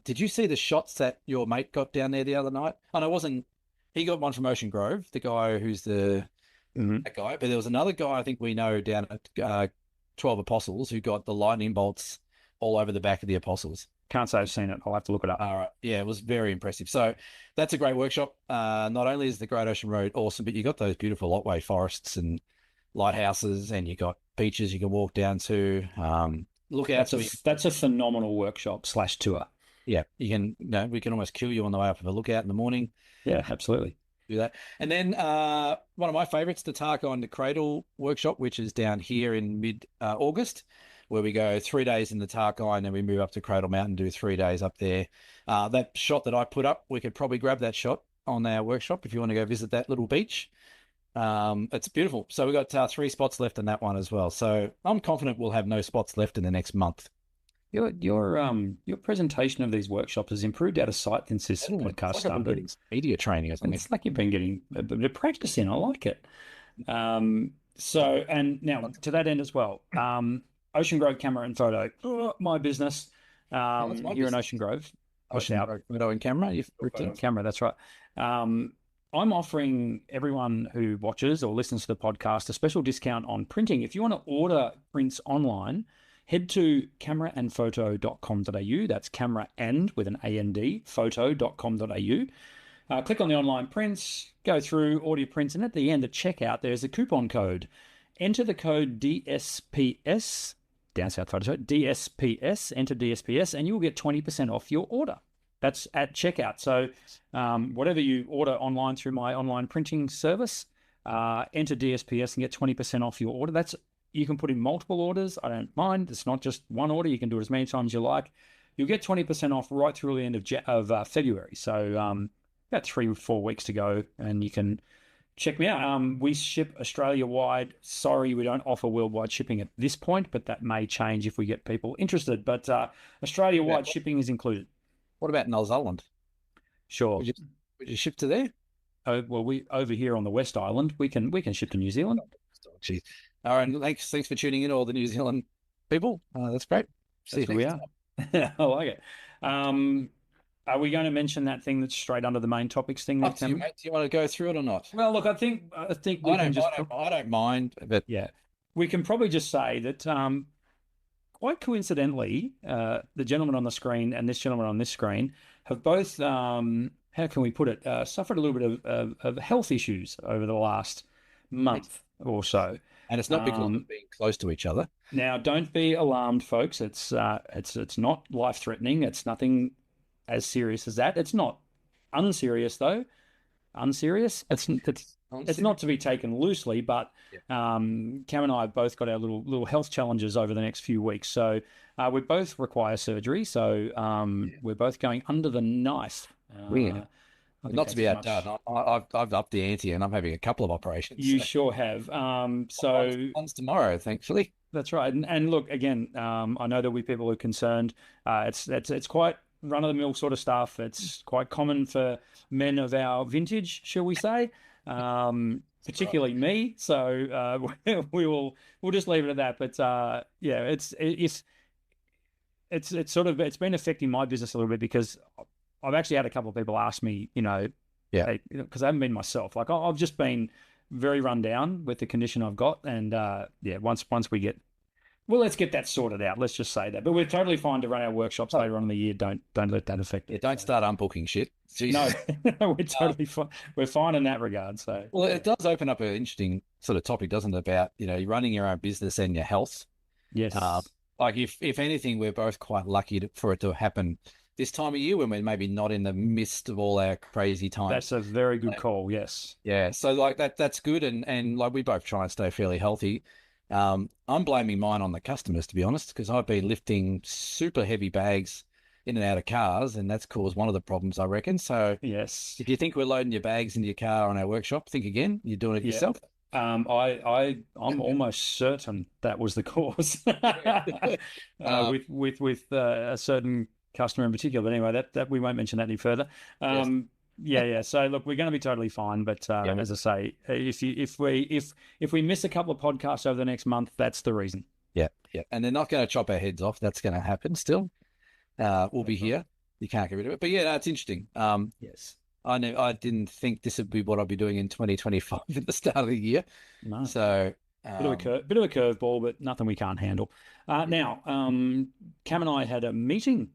S2: Did you see the shots that your mate got down there the other night? Oh, no, it wasn't. He got one from Ocean Grove, the guy who's that guy. But there was another guy I think we know down at 12 Apostles who got the lightning bolts all over the back of the Apostles.
S1: Can't say I've seen it. I'll have to look it up.
S2: All right. Yeah, it was very impressive. So that's a great workshop. Not only is the Great Ocean Road awesome, but you got those beautiful Otway forests and lighthouses, and you got beaches you can walk down to. Look out.
S1: That's a phenomenal workshop / tour.
S2: Yeah, we can almost kill you on the way up of a lookout in the morning.
S1: Yeah, absolutely.
S2: Do that. And then one of my favorites, the Tarkine to Cradle workshop, which is down here in mid-August, where we go 3 days in the Tarkine and we move up to Cradle Mountain, do 3 days up there. That shot that I put up, we could probably grab that shot on our workshop if you want to go visit that little beach. It's beautiful. So we've got 3 spots left in that one as well. So I'm confident we'll have no spots left in the next month.
S1: Your presentation of these workshops has improved out of sight since this podcast started.
S2: Media training, I think.
S1: It's like you've been getting a bit of practice in. I like it. So, and now to that end as well, Ocean Grove Camera and Photo, my business. You're in Ocean Grove.
S2: Ocean Grove Photo and Camera.
S1: Camera, that's right. I'm offering everyone who watches or listens to the podcast a special discount on printing. If you want to order prints online, head to cameraandphoto.com.au. That's camera and with an AND, photo.com.au. Click on the online prints, go through, order your prints, and at the end, at checkout, there's a coupon code. Enter the code DSPS, down south photo, DSPS, enter DSPS, and you'll get 20% off your order. That's at checkout. So whatever you order online through my online printing service, enter DSPS and get 20% off your order. You can put in multiple orders. I don't mind. It's not just one order. You can do it as many times as you like. You'll get 20% off right through the end of February. So about 3 or 4 weeks to go, and you can check me out. We ship Australia-wide. Sorry, we don't offer worldwide shipping at this point, but that may change if we get people interested. But Australia-wide shipping is included.
S2: What about New Zealand?
S1: Sure.
S2: Would you ship to there?
S1: Oh, well, we over here on the West Island, we can ship to New Zealand.
S2: Jeez. All right, thanks for tuning in, all the New Zealand people. That's great.
S1: See who we are. I like it. Are we going to mention that thing that's straight under the main topics thing?
S2: Up to you, mate. Do you want to go through it or not?
S1: Well, look, I think we can just.
S2: I don't mind, but
S1: yeah, we can probably just say that quite coincidentally, the gentleman on the screen and this gentleman on this screen have both, how can we put it, suffered a little bit of health issues over the last month or so.
S2: And it's not because of being close to each other.
S1: Now, don't be alarmed, folks. It's not life-threatening. It's nothing as serious as that. It's not unserious, though. Unserious? It's not to be taken loosely, but Cam and I have both got our little health challenges over the next few weeks. So we both require surgery. So we're both going under the knife.
S2: Not to be outdone, I've upped the ante and I'm having a couple of operations.
S1: You sure have. So
S2: one's tomorrow, thankfully.
S1: That's right. And look, again, I know there'll be people who are concerned. It's quite run-of-the-mill sort of stuff. It's quite common for men of our vintage, shall we say, particularly me. So we'll just leave it at that. But yeah, it's been affecting my business a little bit because I've actually had a couple of people ask me, because I haven't been myself. Like I've just been very run down with the condition I've got, and once we get, well, let's get that sorted out. Let's just say that. But we're totally fine to run our workshops later on in the year. Don't let that affect it.
S2: Don't start unbooking shit.
S1: No, we're totally fine. We're fine in that regard. So
S2: well, it does open up an interesting sort of topic, doesn't it? About running your own business and your health.
S1: Yes.
S2: Like if anything, we're both quite lucky for it to happen this time of year when we're maybe not in the midst of all our crazy times.
S1: That's a very good call. Yes.
S2: Yeah. So like that's good. And like we both try and stay fairly healthy. I'm blaming mine on the customers, to be honest, because I've been lifting super heavy bags in and out of cars, and that's caused one of the problems, I reckon. So
S1: yes,
S2: if you think we're loading your bags into your car on our workshop, think again. You're doing it yourself.
S1: I'm almost certain that was the cause with a certain customer in particular. But anyway, that we won't mention that any further. Yeah. So look, we're going to be totally fine. But as I say, if we miss a couple of podcasts over the next month, that's the reason.
S2: Yeah. And they're not going to chop our heads off. That's going to happen still. We'll be here. You can't get rid of it. But yeah, it's interesting.
S1: Yes.
S2: I didn't think this would be what I'd be doing in 2025 at the start of the year.
S1: No.
S2: So
S1: bit of a curveball, but nothing we can't handle. Now, Cam and I had a meeting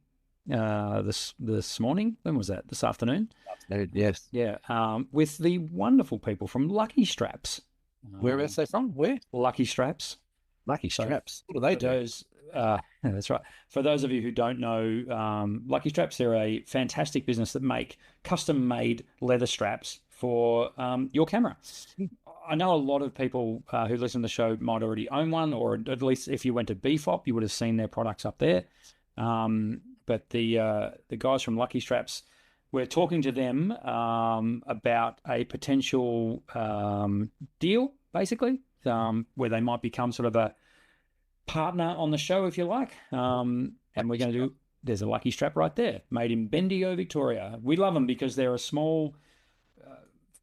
S1: this morning. When was that? This afternoon?
S2: Yes.
S1: Yeah. With the wonderful people from Lucky Straps.
S2: Where are they from? Where?
S1: Lucky Straps.
S2: Lucky Straps. What do they do?
S1: That's right. For those of you who don't know, Lucky Straps, they're a fantastic business that make custom-made leather straps for your camera. I know a lot of people who listen to the show might already own one, or at least if you went to BFOP, you would have seen their products up there. But the guys from Lucky Straps, we're talking to them about a potential deal, basically, where they might become sort of a partner on the show, if you like. And we're going to do, there's a Lucky Strap right there, made in Bendigo, Victoria. We love them because they're a small,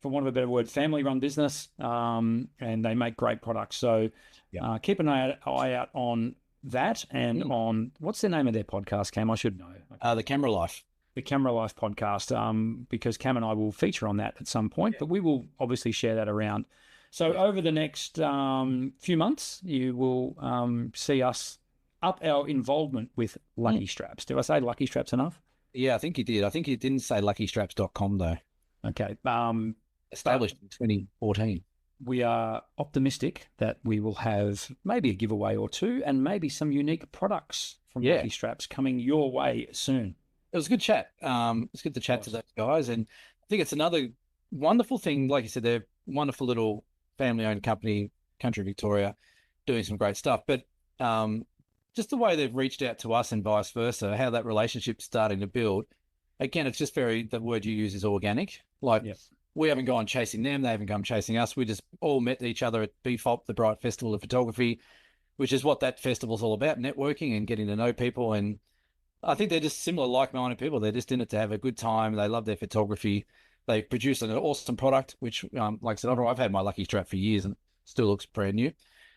S1: for want of a better word, family-run business, and they make great products. So keep an eye out on that and on, what's the name of their podcast, Cam? I should know.
S2: The Camera Life.
S1: The Camera Life podcast, because Cam and I will feature on that at some point, but we will obviously share that around. So over the next few months, you will see us up our involvement with Lucky Straps. Did I say Lucky Straps enough?
S2: Yeah, I think you did. I think you didn't say luckystraps.com though.
S1: Okay. But
S2: Established in 2014.
S1: we are optimistic that we will have maybe a giveaway or two and maybe some unique products from
S2: Yeah,
S1: Lucky Straps coming your way soon.
S2: it was a good chat. It's good to chat to
S1: Was.
S2: those guys, and I think it's another wonderful thing. Like you said, they're wonderful little family-owned company, Country Victoria, doing some great stuff. But just the way they've reached out to us and vice versa, how that relationship's starting to build. Again, it's just very, the word you use is organic. Like
S1: Yep.
S2: we haven't gone chasing them, they haven't come chasing us. We just all met each other at BFOP, the Bright Festival of Photography, which is what that festival's all about, networking and getting to know people. And I think they're just similar, like-minded people. They're just in it to have a good time. They love their photography. They produce an awesome product, which, like I said, I've had my Lucky Strap for years and still looks brand new.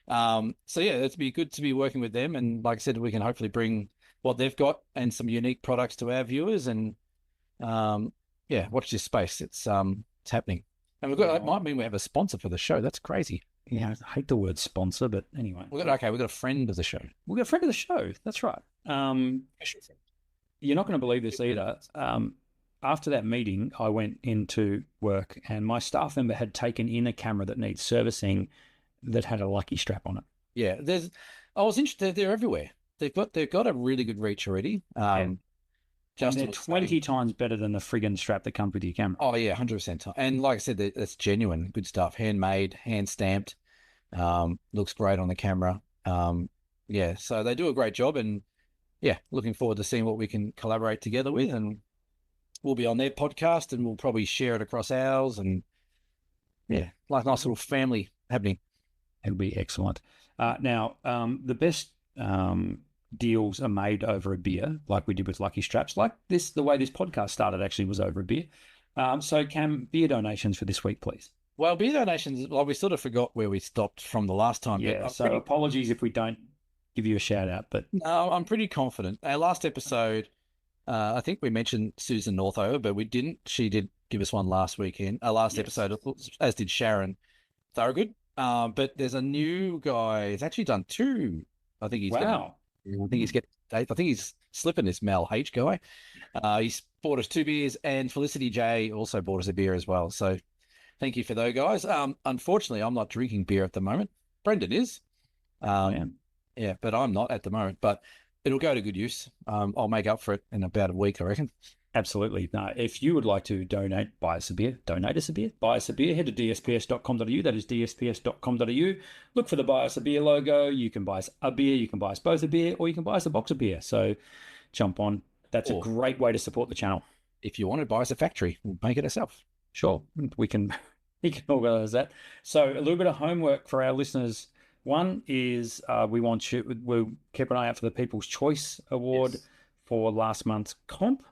S2: So yeah, it'd be good to be working with them. And like I said, we can hopefully bring what they've got and some unique products to our viewers. And yeah, watch this space. It's happening. And we've got, it might mean we have a sponsor for the show. That's crazy.
S1: Yeah, I hate the word sponsor, but anyway.
S2: We've got a friend of the show.
S1: We've got a friend of the show. That's right. You're not going to believe this either. After that meeting, I went into work and my staff member had taken in a camera that needs servicing that had a Lucky Strap on it.
S2: Yeah, I was interested. They're everywhere. They've got a really good reach already.
S1: And
S2: Justin
S1: they're
S2: was
S1: 20
S2: saying,
S1: times better than the friggin' strap that comes with your camera.
S2: oh yeah, 100%. And like I said, that's genuine, good stuff, handmade, hand stamped. Looks great on the camera. Yeah, so they do a great job, and yeah, looking forward to seeing what we can collaborate together with, and we'll be on their podcast, and we'll probably share it across ours, and yeah, like a nice little family happening.
S1: It'll be excellent. Now, the best deals are made over a beer, like we did with Lucky Straps. Like this, the way this podcast started actually was over a beer. So, Cam, beer donations for this week, please.
S2: Well, beer donations, well, we sort of forgot where we stopped from the last time.
S1: Yeah, so apologies if we don't give you a shout out, but
S2: no, I'm pretty confident. Our last episode, I think we mentioned Susan Northover, but we didn't. She did give us one last weekend, last episode, as did Sharon Thorogood. But there's a new guy. He's actually done two. I think he's
S1: wow.
S2: I think he's getting. I think he's slipping this Mel H guy. He's bought us 2 beers, and Felicity J also bought us a beer as well. So thank you for those guys. Unfortunately, I'm not drinking beer at the moment. Brendan is. Yeah, but I'm not at the moment. But it'll go to good use. I'll make up for it in about a week, I reckon.
S1: Absolutely. No, if you would like to donate, buy us a beer, donate us a beer, buy us a beer, head to dsps.com.au. That is dsps.com.au. Look for the buy us a beer logo. You can buy us a beer, you can buy us both a beer, or you can buy us a box of beer. So jump on. That's a great way to support the channel.
S2: If you want to buy us a factory, we'll make it ourselves.
S1: Sure. We can organize that. So a little bit of homework for our listeners. One is we'll keep an eye out for the People's Choice Award for last month's comp.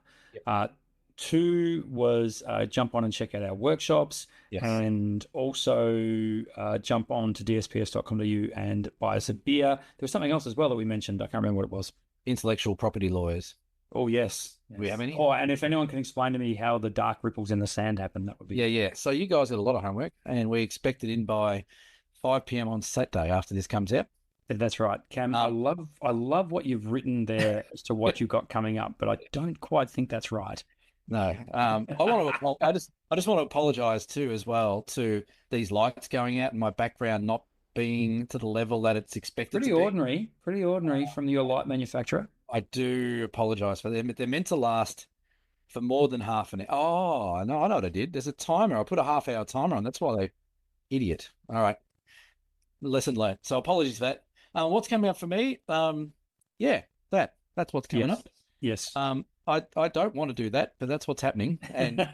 S1: Yep. 2 was jump on and check out our workshops, and also jump on to dsps.com.au and buy us a beer. There was something else as well that we mentioned. I can't remember what it was.
S2: Intellectual property lawyers.
S1: Oh, yes.
S2: Do we have any?
S1: Oh, and if anyone can explain to me how the dark ripples in the sand happen, that would be...
S2: Yeah. So you guys got a lot of homework, and we expect it in by 5 p.m. on Saturday after this comes out.
S1: That's right, Cam. I love what you've written there as to what you've got coming up, but I don't quite think that's right.
S2: No, I just want to apologise too as well to these lights going out and my background not being to the level that it's expected to be.
S1: Pretty ordinary from your light manufacturer.
S2: I do apologise for them. They're meant to last for more than half an hour. Oh, no, I know what I did. There's a timer. I put a half-hour timer on. That's why they idiot. All right. Lesson learned. So apologies for that. What's coming up for me? That's what's coming up.
S1: Yes.
S2: I don't want to do that, but that's what's happening, and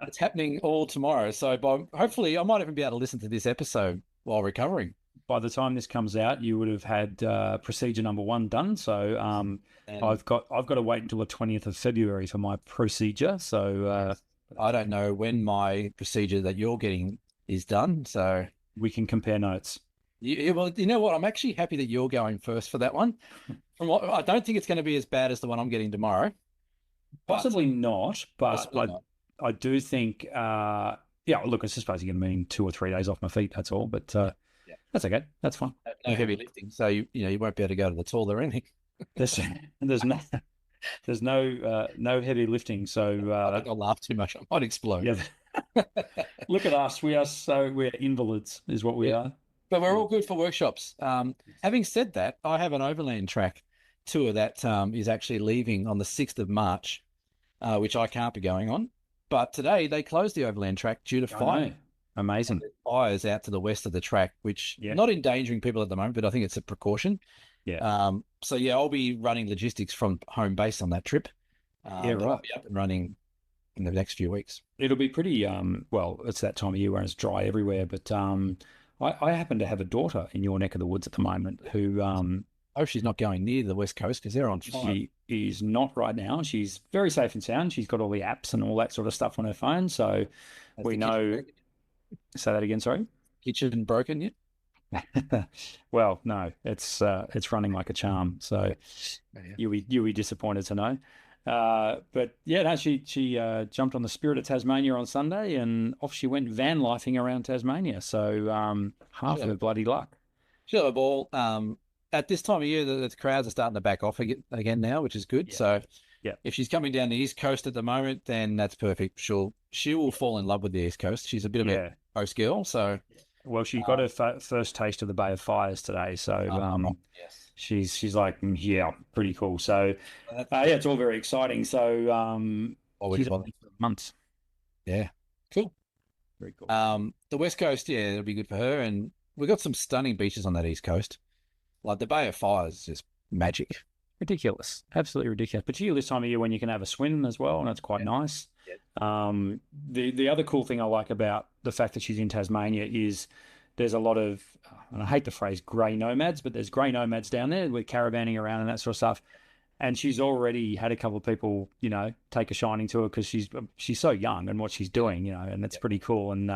S2: it's happening all tomorrow. So hopefully I might even be able to listen to this episode while recovering.
S1: By the time this comes out, you would have had procedure number 1 done. So I've got to wait until the 20th of February for my procedure. So
S2: I don't know when my procedure that you're getting is done. So
S1: we can compare notes.
S2: Well, you know what? I'm actually happy that you're going first for that one. I don't think it's going to be as bad as the one I'm getting tomorrow.
S1: Possibly not, but I do think, look, I suppose you're going to mean 2 or 3 days off my feet. That's all, but that's okay. That's fine.
S2: No heavy lifting, so you won't be able to go to the toilet or anything.
S1: There's There's no heavy lifting. So
S2: I think I'll laugh too much. I might explode.
S1: yeah, look at us. We're invalids, is what we
S2: Yeah.
S1: are.
S2: But we're
S1: Yeah.
S2: all good for workshops. Having said that, I have an overland track tour that is actually leaving on the 6th of March, which I can't be going on. But today they closed the overland track due to
S1: I know.
S2: fire.
S1: Amazing.
S2: Fires out to the west of the track, which
S1: Yeah.
S2: not endangering people at the moment, but I think it's a precaution.
S1: Yeah.
S2: So yeah, I'll be running logistics from home base on that trip.
S1: Yeah.
S2: But I'll
S1: Right.
S2: be up and running in the next few weeks.
S1: It'll be pretty. Well, it's that time of year where it's dry everywhere. But I happen to have a daughter in your neck of the woods at the moment who
S2: I hope she's not going near the west coast because they're on fire.
S1: she is not right now. She's very safe and sound. She's got all the apps and all that sort of stuff on her phone. So
S2: Has
S1: we
S2: the kitchen
S1: know.
S2: broken?
S1: Say that again. Sorry.
S2: Kitchen broken yet?
S1: Well, no, it's running like a charm. So
S2: Yeah.
S1: you'll be disappointed to know. But yeah, no, she jumped on the Spirit of Tasmania on Sunday, and off she went van lifing around Tasmania. So half of
S2: Sure.
S1: her bloody luck.
S2: She'll have a ball. At this time of year, the crowds are starting to back off again now, which is good.
S1: Yeah,
S2: So
S1: yeah,
S2: if she's coming down the East Coast at the moment, then that's perfect. She will fall in love with the East Coast. She's a bit of
S1: yeah.
S2: a coast girl, so
S1: Well, she got her first taste of the Bay of Fires today. So
S2: yes.
S1: she's like, yeah, pretty cool. So
S2: That's
S1: yeah, it's all very exciting. So
S2: always
S1: she's
S2: fun.
S1: on for months.
S2: Yeah, cool.
S1: Very cool.
S2: The West Coast, yeah, it'll be good for her, and we've got some stunning beaches on that East Coast. Like the Bay of Fires is just magic.
S1: Ridiculous, absolutely ridiculous. Particularly this time of year when you can have a swim as well, and it's quite
S2: Yeah.
S1: nice.
S2: Yeah.
S1: The other cool thing I like about the fact that she's in Tasmania is there's a lot of, and I hate the phrase grey nomads, but there's grey nomads down there with caravanning around and that sort of stuff. And she's already had a couple of people, take a shining to her because she's so young and what she's doing, and that's
S2: Yeah.
S1: pretty cool. And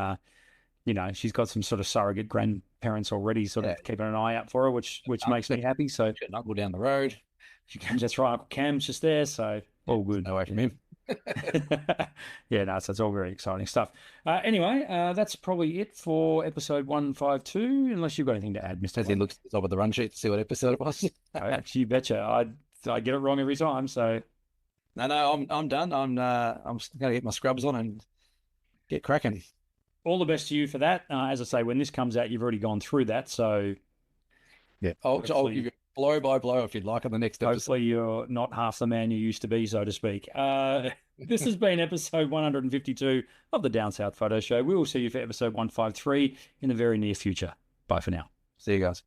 S1: she's got some sort of surrogate grandparents already, sort
S2: Yeah.
S1: of keeping an eye out for her, which makes me happy. So
S2: Got an uncle down the road.
S1: that's right, Uncle Cam's just there, so all good.
S2: No way from him.
S1: Yeah, no, so it's all very exciting stuff. Anyway, that's probably it for episode 152, unless you've got anything to add, Mr.
S2: As he looks at the top of the run sheet to see what episode it was.
S1: Actually, you betcha. I get it wrong every time, so
S2: No, I'm done. I'm just gonna get my scrubs on and get cracking.
S1: all the best to you for that. As I say, when this comes out, you've already gone through that, so
S2: Yeah, I'll
S1: hopefully,
S2: give you blow by blow if you'd like on the next episode.
S1: hopefully you're not half the man you used to be, so to speak. This has been episode 152 of the Down South Photo Show. We will see you for episode 153 in the very near future. Bye for now.
S2: See you guys.